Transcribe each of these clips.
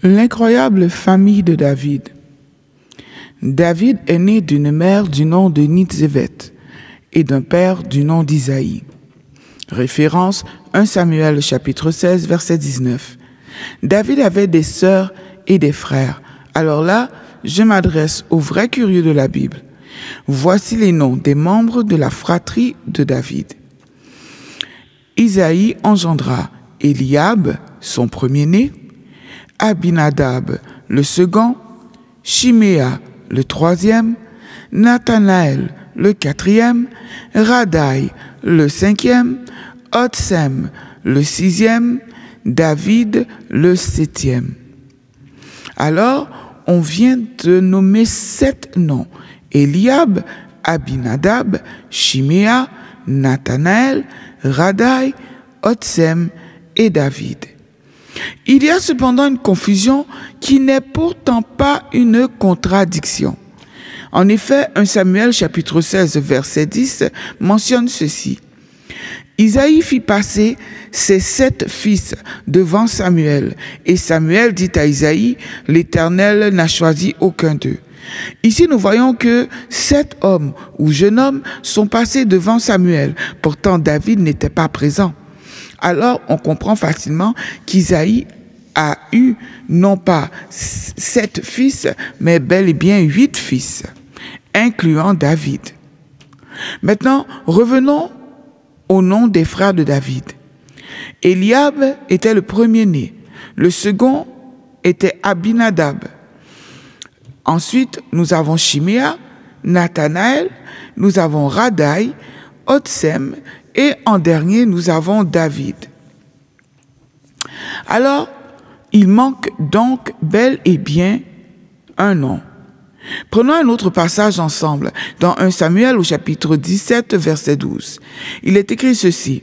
L'incroyable famille de David. David est né d'une mère du nom de Nitzévet et d'un père du nom d'Isaïe. Référence 1 Samuel chapitre 16 verset 19. David avait des sœurs et des frères. Alors là, je m'adresse aux vrais curieux de la Bible. Voici les noms des membres de la fratrie de David. Isaïe engendra Eliab, son premier-né, Abinadab, le second, Chiméa, le troisième, Nathanaël, le quatrième, Radaï, le cinquième, Otsem, le sixième, David, le septième. Alors, on vient de nommer 7 noms. Eliab, Abinadab, Chiméa, Nathanaël, Radaï, Otsem et David. Il y a cependant une confusion qui n'est pourtant pas une contradiction. En effet, 1 Samuel chapitre 16 verset 10 mentionne ceci. Isaïe fit passer ses 7 fils devant Samuel, et Samuel dit à Isaïe, l'Éternel n'a choisi aucun d'eux. Ici, nous voyons que 7 hommes ou jeunes hommes sont passés devant Samuel. Pourtant, David n'était pas présent. Alors, on comprend facilement qu'Isaïe a eu non pas 7 fils, mais bel et bien 8 fils, incluant David. Maintenant, revenons au nom des frères de David. Eliab était le premier-né. Le second était Abinadab. Ensuite, nous avons Chiméa, Nathanaël, nous avons Radaï, Otsem, et en dernier, nous avons David. Alors, il manque donc bel et bien un nom. Prenons un autre passage ensemble, dans 1 Samuel au chapitre 17, verset 12. Il est écrit ceci.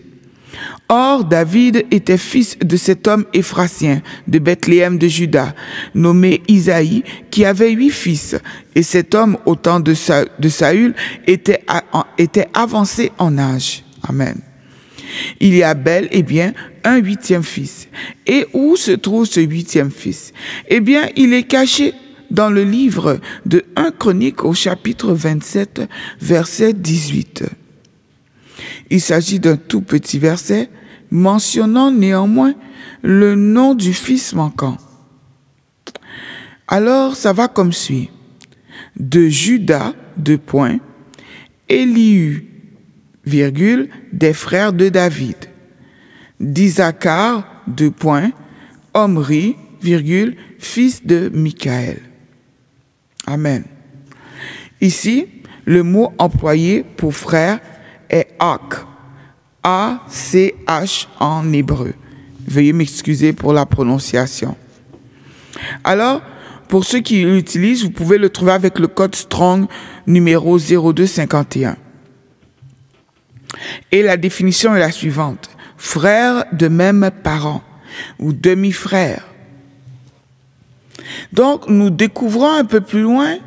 Or, David était fils de cet homme éphratien de Bethléem de Juda, nommé Isaïe, qui avait 8 fils. Et cet homme, au temps de Saül, était avancé en âge. Amen. Il y a bel et bien un 8e fils. Et où se trouve ce 8e fils? Eh bien, il est caché dans le livre de 1 Chronique au chapitre 27, verset 18. Il s'agit d'un tout petit verset mentionnant néanmoins le nom du fils manquant. Alors, ça va comme suit. De Juda, Élihu, des frères de David. D'Isaacar, Omri, fils de Michaël. Amen. Ici, le mot employé pour frère est Ak, A-C-H en hébreu. Veuillez m'excuser pour la prononciation. Alors, pour ceux qui l'utilisent, vous pouvez le trouver avec le code Strong numéro 0251. Et la définition est la suivante. Frère de même parent ou demi-frère. Donc, nous découvrons un peu plus loin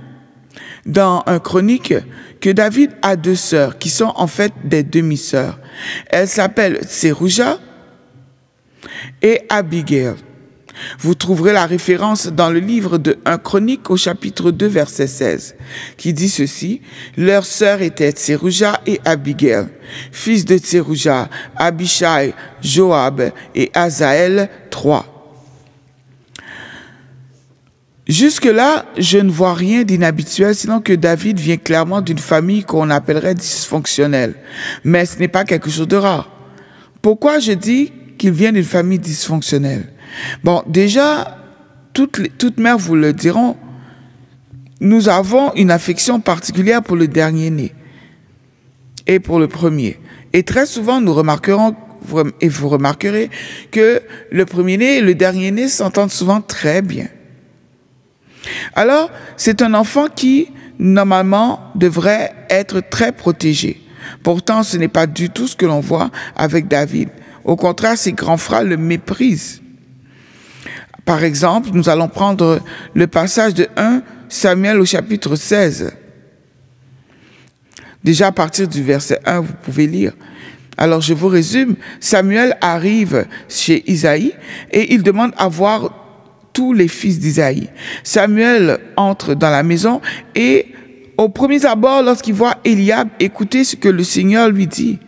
dans un chronique que David a 2 sœurs qui sont en fait des demi-sœurs. Elles s'appellent Tserouja et Abigail. Vous trouverez la référence dans le livre de 1 Chronique au chapitre 2 verset 16 qui dit ceci. Leurs sœurs étaient Tserouja et Abigail, fils de Tserouja, Abishai, Joab et Azaël 3. Jusque-là, je ne vois rien d'inhabituel, sinon que David vient clairement d'une famille qu'on appellerait dysfonctionnelle. Mais ce n'est pas quelque chose de rare. Pourquoi je dis qu'il vient d'une famille dysfonctionnelle? Bon, déjà, toutes mères vous le diront, nous avons une affection particulière pour le dernier-né et pour le premier. Et très souvent, nous remarquerons, et vous remarquerez, que le premier-né et le dernier-né s'entendent souvent très bien. Alors, c'est un enfant qui, normalement, devrait être très protégé. Pourtant, ce n'est pas du tout ce que l'on voit avec David. Au contraire, ses grands frères le méprisent. Par exemple, nous allons prendre le passage de 1 Samuel au chapitre 16. Déjà, à partir du verset 1, vous pouvez lire. Alors, je vous résume. Samuel arrive chez Isaïe et il demande à voir tous les fils d'Isaïe. Samuel entre dans la maison et au premier abord, lorsqu'il voit Eliab, écoutez ce que le Seigneur lui dit.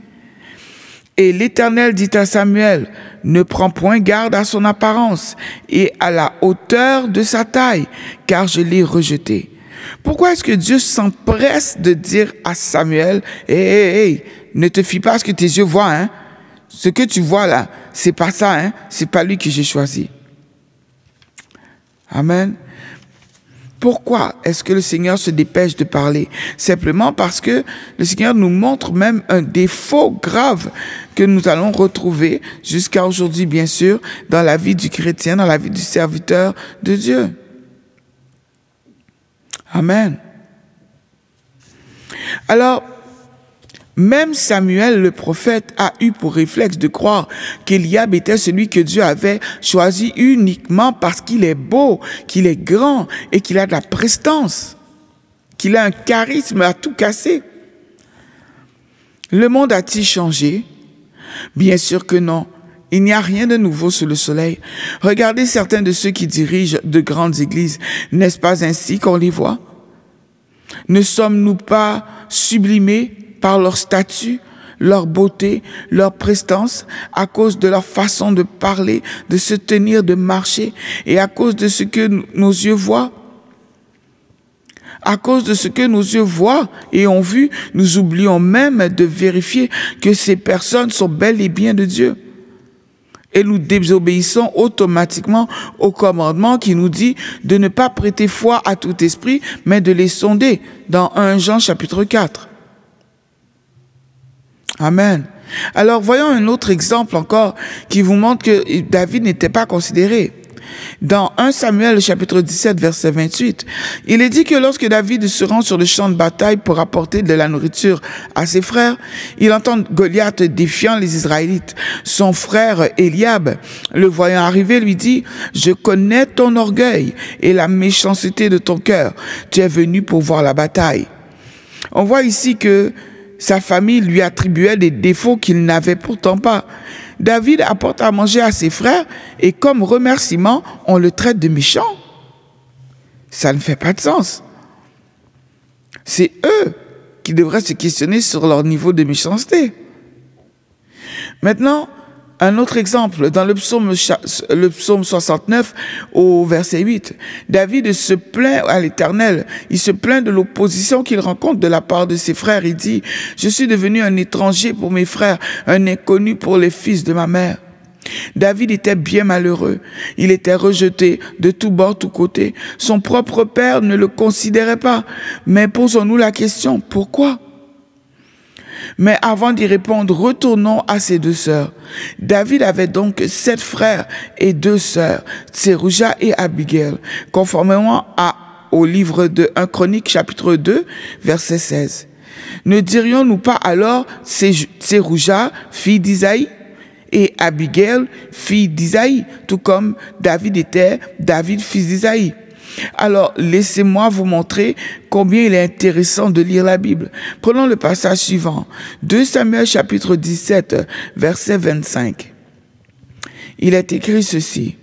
Et l'Éternel dit à Samuel, ne prends point garde à son apparence et à la hauteur de sa taille, car je l'ai rejeté. Pourquoi est-ce que Dieu s'empresse de dire à Samuel, hey, ne te fie pas à ce que tes yeux voient, hein? Ce que tu vois là, c'est pas ça, hein? C'est pas lui que j'ai choisi. Amen. Pourquoi est-ce que le Seigneur se dépêche de parler? Simplement parce que le Seigneur nous montre même un défaut grave que nous allons retrouver jusqu'à aujourd'hui, bien sûr, dans la vie du chrétien, dans la vie du serviteur de Dieu. Amen. Alors, même Samuel, le prophète, a eu pour réflexe de croire qu'Eliab était celui que Dieu avait choisi uniquement parce qu'il est beau, qu'il est grand et qu'il a de la prestance, qu'il a un charisme à tout casser. Le monde a-t-il changé? Bien sûr que non. Il n'y a rien de nouveau sous le soleil. Regardez certains de ceux qui dirigent de grandes églises. N'est-ce pas ainsi qu'on les voit? Ne sommes-nous pas sublimés par leur statut, leur beauté, leur prestance, à cause de leur façon de parler, de se tenir, de marcher, et à cause de ce que nos yeux voient? À cause de ce que nos yeux voient et ont vu, nous oublions même de vérifier que ces personnes sont bel et bien de Dieu. Et nous désobéissons automatiquement au commandement qui nous dit de ne pas prêter foi à tout esprit, mais de les sonder dans 1 Jean chapitre 4. Amen. Alors, voyons un autre exemple encore qui vous montre que David n'était pas considéré. Dans 1 Samuel, chapitre 17, verset 28, il est dit que lorsque David se rend sur le champ de bataille pour apporter de la nourriture à ses frères, il entend Goliath défiant les Israélites. Son frère Eliab, le voyant arriver, lui dit, « Je connais ton orgueil et la méchanceté de ton cœur. Tu es venu pour voir la bataille. » On voit ici que sa famille lui attribuait des défauts qu'il n'avait pourtant pas. David apporte à manger à ses frères et comme remerciement, on le traite de méchant. Ça ne fait pas de sens. C'est eux qui devraient se questionner sur leur niveau de méchanceté. Maintenant, un autre exemple, dans le psaume 69, au verset 8, David se plaint à l'Éternel. Il se plaint de l'opposition qu'il rencontre de la part de ses frères. Il dit, « Je suis devenu un étranger pour mes frères, un inconnu pour les fils de ma mère. » David était bien malheureux. Il était rejeté de tous bords, tous côtés. Son propre père ne le considérait pas. Mais posons-nous la question, pourquoi? Mais avant d'y répondre, retournons à ses deux sœurs. David avait donc 7 frères et 2 sœurs, Tserouja et Abigail, conformément au livre de 1 Chronique, chapitre 2, verset 16. Ne dirions-nous pas alors Tserouja, fille d'Isaïe, et Abigail, fille d'Isaïe, tout comme David était David, fils d'Isaïe? Alors, laissez-moi vous montrer combien il est intéressant de lire la Bible. Prenons le passage suivant. 2 Samuel chapitre 17, verset 25. Il est écrit ceci.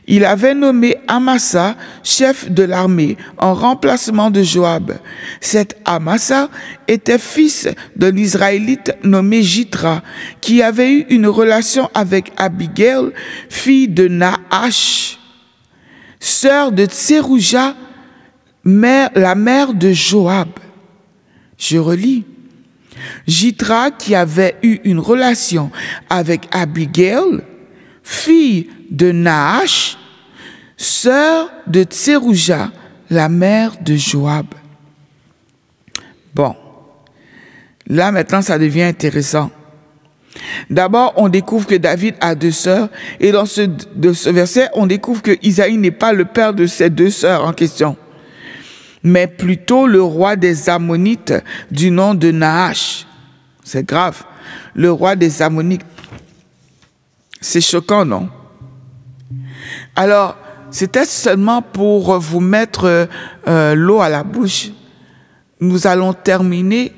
Il avait nommé Amasa chef de l'armée en remplacement de Joab. Cet Amasa était fils d'un Israélite nommé Jitra, qui avait eu une relation avec Abigail, fille de Nahash, sœur de Tserouja, la mère de Joab. Je relis. Jitra qui avait eu une relation avec Abigail, fille de Nahash, sœur de Tserouja, la mère de Joab. Bon, là maintenant ça devient intéressant. D'abord, on découvre que David a 2 sœurs et dans ce verset, on découvre que Isaïe n'est pas le père de ces 2 sœurs en question, mais plutôt le roi des Ammonites du nom de Nahash. C'est grave. Le roi des Ammonites. C'est choquant, non? Alors, c'était seulement pour vous mettre l'eau à la bouche. Nous allons terminer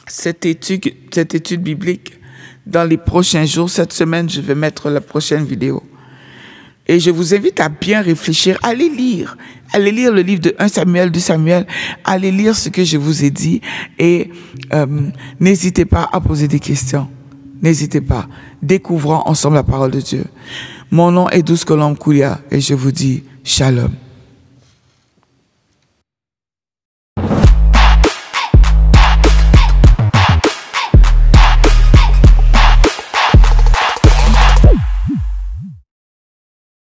cette étude biblique dans les prochains jours. Cette semaine, je vais mettre la prochaine vidéo. Et je vous invite à bien réfléchir, allez lire le livre de 1 Samuel, 2 Samuel, allez lire ce que je vous ai dit et n'hésitez pas à poser des questions. N'hésitez pas. Découvrons ensemble la parole de Dieu. Mon nom est Douce Colombe Koulia et je vous dis Shalom.